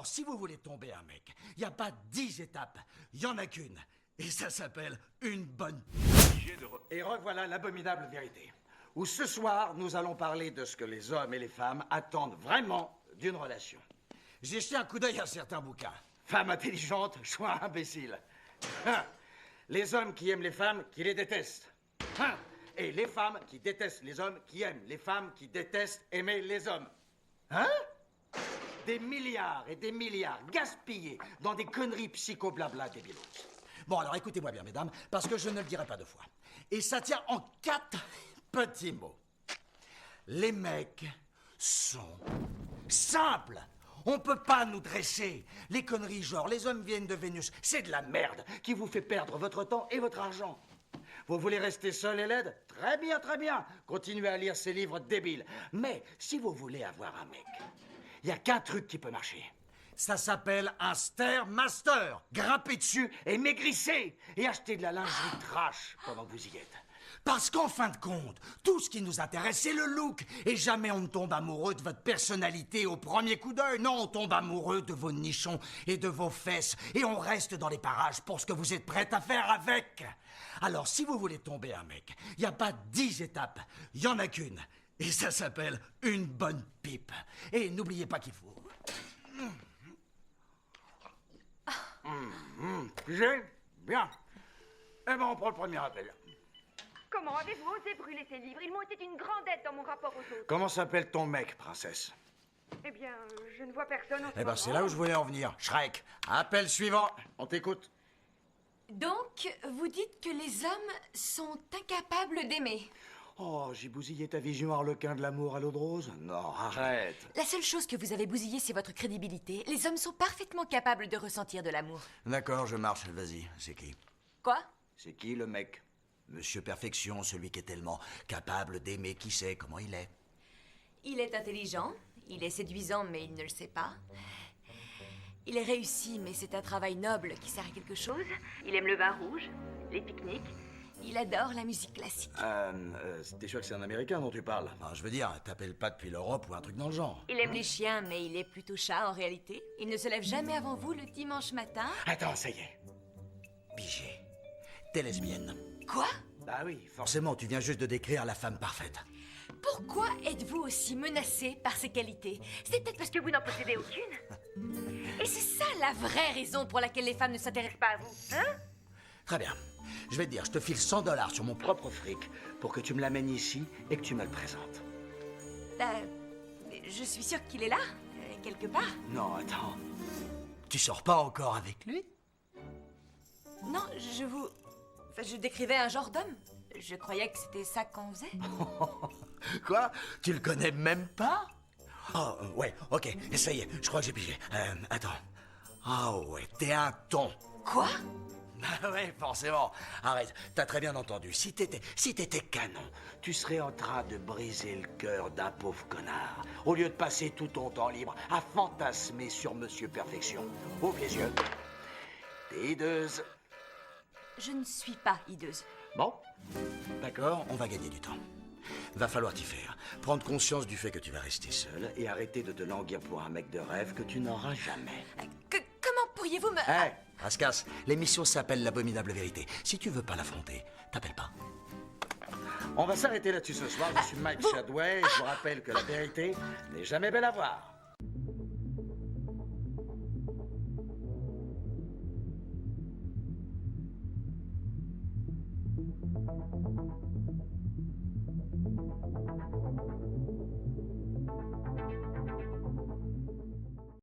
Alors, si vous voulez tomber un mec, il n'y a pas 10 étapes, il y en a qu'une. Et ça s'appelle une bonne... Et revoilà l'abominable vérité, où ce soir, nous allons parler de ce que les hommes et les femmes attendent vraiment d'une relation. J'ai jeté un coup d'œil à certains bouquins. Femme intelligente, choix imbécile. Hein? Les hommes qui aiment les femmes qui les détestent. Hein? Et les femmes qui détestent les hommes qui aiment les femmes qui détestent aimer les hommes. Hein? Des milliards et des milliards gaspillés dans des conneries psycho-blabla débilos. Bon, alors écoutez-moi bien, mesdames, parce que je ne le dirai pas deux fois. Et ça tient en 4 petits mots. Les mecs sont simples. On peut pas nous dresser. Les conneries genre les hommes viennent de Vénus, c'est de la merde Qui vous fait perdre votre temps et votre argent. Vous voulez rester seul et laide? Très bien, très bien. Continuez à lire ces livres débiles. Mais si vous voulez avoir un mec, il n'y a qu'un truc qui peut marcher. Ça s'appelle un Stairmaster. Grimpez dessus et maigrissez. Et achetez de la lingerie trash pendant que vous y êtes. Parce qu'en fin de compte, tout ce qui nous intéresse, c'est le look. Et jamais on ne tombe amoureux de votre personnalité au premier coup d'œil. Non, on tombe amoureux de vos nichons et de vos fesses. Et on reste dans les parages pour ce que vous êtes prête à faire avec. Alors, si vous voulez tomber un mec, il n'y a pas 10 étapes, il n'y en a qu'une. Et ça s'appelle une bonne pipe. Et n'oubliez pas qu'il faut... J'ai bien. Eh ben, on prend le premier appel. Comment avez-vous osé brûler ces livres? Ils m'ont été d'une grande aide dans mon rapport aux autres. Comment s'appelle ton mec, princesse? Eh bien, je ne vois personne en ce Eh ben, moment. c'est là où je voulais en venir. Shrek, appel suivant. On t'écoute. Donc, vous dites que les hommes sont incapables d'aimer. Oh, j'ai bousillé ta vision harlequin de l'amour à l'eau de rose? Non, arrête. La seule chose que vous avez bousillée, c'est votre crédibilité. Les hommes sont parfaitement capables de ressentir de l'amour. D'accord, je marche, vas-y. C'est qui? Quoi? C'est qui le mec? Monsieur Perfection, celui qui est tellement capable d'aimer qui sait comment il est. Il est intelligent, il est séduisant, mais il ne le sait pas. Il est réussi, mais c'est un travail noble qui sert à quelque chose. Il aime le vin rouge, les pique-niques. Il adore la musique classique. T'es sûr que c'est un Américain dont tu parles? Enfin, je veux dire, t'appelles pas depuis l'Europe ou un truc dans le genre. Il aime les chiens, mais il est plutôt chat en réalité. Il ne se lève jamais avant vous le dimanche matin. Attends, ça y est. Pigé. T'es lesbienne. Quoi? Bah oui, Forcément, tu viens juste de décrire la femme parfaite. Pourquoi êtes-vous aussi menacé par ses qualités? C'est peut-être parce que Que vous n'en possédez aucune? Et c'est ça la vraie raison pour laquelle les femmes ne s'intéressent pas à vous. Hein? Très bien. Je vais te dire, je te file $100 sur mon propre... propre fric pour que tu me l'amènes ici et que tu me le présentes. Je suis sûre qu'il est là, quelque part. Non, attends. Tu sors pas encore avec lui? Non, je décrivais un genre d'homme. Je croyais que c'était ça qu'on faisait. Quoi? Tu le connais même pas? Oh, ouais, ok, ça y est, je crois que j'ai pigé. Attends. Ah ouais, t'es un ton. Quoi? Bah ouais, forcément. Arrête, t'as très bien entendu. Si t'étais canon, Tu serais en train de briser le cœur d'un pauvre connard, au lieu de passer tout ton temps libre à fantasmer sur Monsieur Perfection. Ouvre les yeux. T'es hideuse. Je ne suis pas hideuse. Bon, d'accord, on va gagner du temps. Va falloir t'y faire. Prendre conscience du fait que tu vas rester seul. seul et arrêter de te languir pour un mec de rêve que tu n'auras jamais. Comment pourriez-vous me... Hé, Rascasse, l'émission s'appelle L'abominable vérité. Si tu veux pas l'affronter, t'appelles pas. On va s'arrêter là-dessus ce soir. Je suis Mike Shadway et je vous rappelle que la vérité n'est jamais belle à voir.